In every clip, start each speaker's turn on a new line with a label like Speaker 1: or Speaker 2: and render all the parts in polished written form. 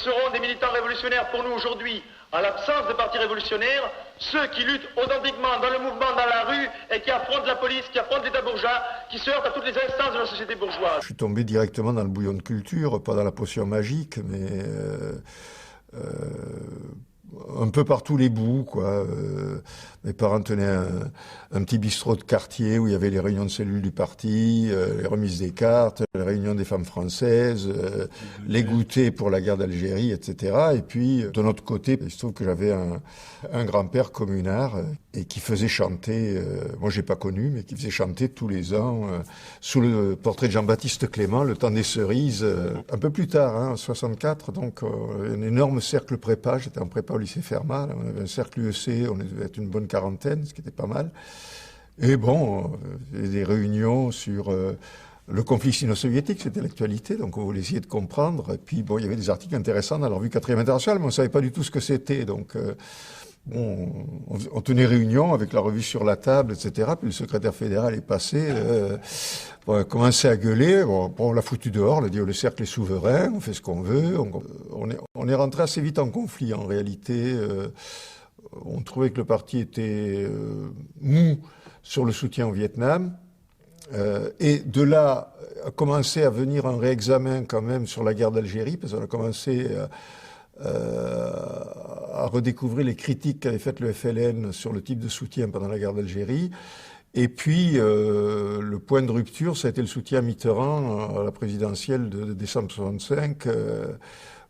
Speaker 1: seront des militants révolutionnaires pour nous aujourd'hui, en l'absence de partis révolutionnaires, ceux qui luttent authentiquement dans le mouvement, dans la rue, et qui affrontent la police, qui affrontent l'État bourgeois, qui se heurtent à toutes les instances de la société bourgeoise.
Speaker 2: Je suis tombé directement dans le bouillon de culture, pas dans la potion magique, mais un peu par tous les bouts, quoi. Mes parents tenaient un petit bistrot de quartier où il y avait les réunions de cellules du parti, les remises des cartes, les réunions des femmes françaises, les goûters pour la guerre d'Algérie, etc. Et puis, de notre côté, il se trouve que j'avais un grand-père communard et qui faisait chanter, moi j'ai pas connu, mais qui faisait chanter tous les ans, sous le portrait de Jean-Baptiste Clément, le temps des cerises, un peu plus tard, en 64, donc un énorme cercle prépa, j'étais en prépa au lycée Fermat, on avait un cercle UEC, on devait être une bonne quarantaine, ce qui était pas mal. Et bon, des réunions sur le conflit sino-soviétique, c'était l'actualité, donc on voulait essayer de comprendre. Et puis bon, il y avait des articles intéressants dans la revue 4e internationale, mais on ne savait pas du tout ce que c'était. Donc bon, on tenait réunion avec la revue sur la table, etc. Puis le secrétaire fédéral est passé, bon, on a commencé à gueuler. Bon, on l'a foutu dehors, on a dit le cercle est souverain, on fait ce qu'on veut. On est rentré assez vite en conflit en réalité. On trouvait que le parti était mou sur le soutien au Vietnam. Et de là a commencé à venir un réexamen quand même sur la guerre d'Algérie, parce qu'on a commencé à redécouvrir les critiques qu'avait faites le FLN sur le type de soutien pendant la guerre d'Algérie. Et puis, le point de rupture, ça a été le soutien à Mitterrand à la présidentielle de décembre 65,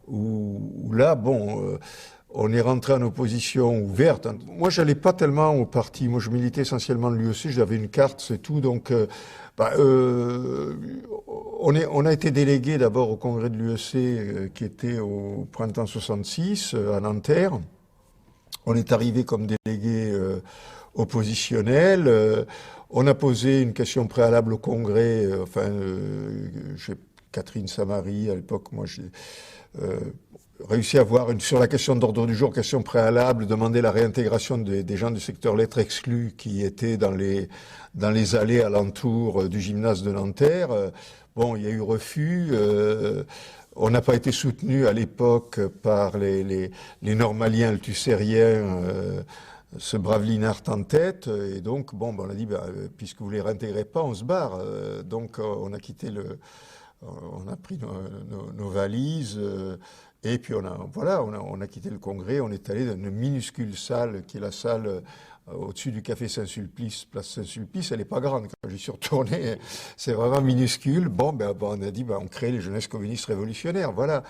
Speaker 2: où là, bon... on est rentré en opposition ouverte. Moi, j'allais pas tellement au parti. Moi, je militais essentiellement de l'UEC. J'avais une carte, c'est tout. Donc, on a été délégué d'abord au congrès de l'UEC qui était au printemps 66 à Nanterre. On est arrivé comme délégué oppositionnel. On a posé une question préalable au congrès. Catherine Samary, à l'époque, moi, j'ai réussi à avoir sur la question d'ordre du jour, question préalable, demander la réintégration des gens du secteur lettres exclus qui étaient dans les allées alentours du gymnase de Nanterre. Bon, il y a eu refus. On n'a pas été soutenu à l'époque par les normaliens althusériens, ce brave Linhart en tête. Et donc, bon, on a dit, puisque vous les réintégrez pas, on se barre. Donc, on a quitté on a pris nos valises. Et puis on a quitté le congrès, on est allé dans une minuscule salle qui est la salle au-dessus du café Saint-Sulpice, place Saint-Sulpice. Elle n'est pas grande, quand j'y suis retourné, c'est vraiment minuscule. Bon, on a dit, on crée les jeunesses communistes révolutionnaires, voilà.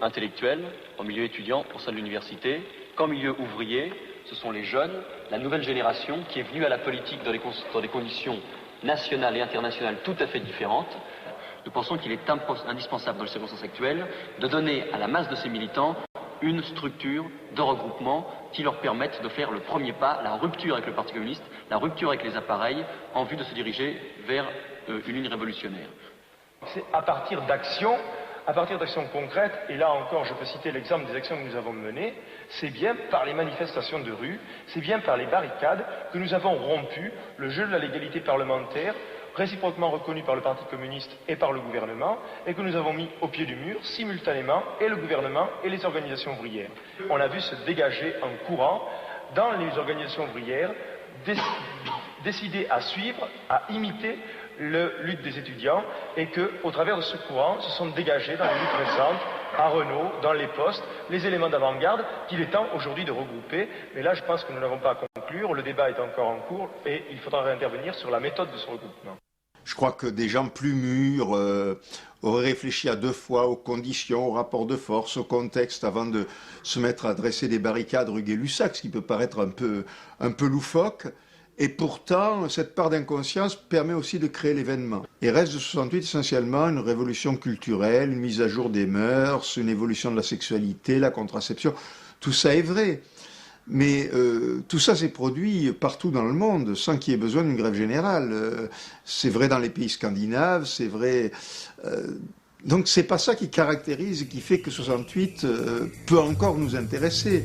Speaker 3: Intellectuels, en milieu étudiant au sein de l'université, qu'en milieu ouvrier, ce sont les jeunes, la nouvelle génération qui est venue à la politique dans des conditions nationales et internationales tout à fait différentes. Nous pensons qu'il est indispensable dans les circonstances actuelles de donner à la masse de ces militants une structure de regroupement qui leur permette de faire le premier pas, la rupture avec le Parti communiste, la rupture avec les appareils, en vue de se diriger vers une ligne révolutionnaire.
Speaker 4: C'est à partir d'actions concrètes, et là encore je peux citer l'exemple des actions que nous avons menées, c'est bien par les manifestations de rue, c'est bien par les barricades que nous avons rompu le jeu de la légalité parlementaire, réciproquement reconnu par le Parti communiste et par le gouvernement, et que nous avons mis au pied du mur simultanément et le gouvernement et les organisations ouvrières. On a vu se dégager un courant dans les organisations ouvrières décidé à suivre, à imiter la lutte des étudiants, et qu'au travers de ce courant se sont dégagés dans les luttes récentes, à Renault, dans les postes, les éléments d'avant-garde qu'il est temps aujourd'hui de regrouper. Mais là, je pense que nous n'avons pas à conclure, le débat est encore en cours et il faudra réintervenir sur la méthode de ce regroupement.
Speaker 2: Je crois que des gens plus mûrs auraient réfléchi à deux fois aux conditions, au rapport de force, au contexte, avant de se mettre à dresser des barricades rue Gay-Lussac, ce qui peut paraître un peu loufoque. Et pourtant, cette part d'inconscience permet aussi de créer l'événement. Et reste de 68 essentiellement une révolution culturelle, une mise à jour des mœurs, une évolution de la sexualité, la contraception. Tout ça est vrai. Mais tout ça s'est produit partout dans le monde sans qu'il y ait besoin d'une grève générale. C'est vrai dans les pays scandinaves, c'est vrai... donc c'est pas ça qui caractérise et qui fait que 68 peut encore nous intéresser.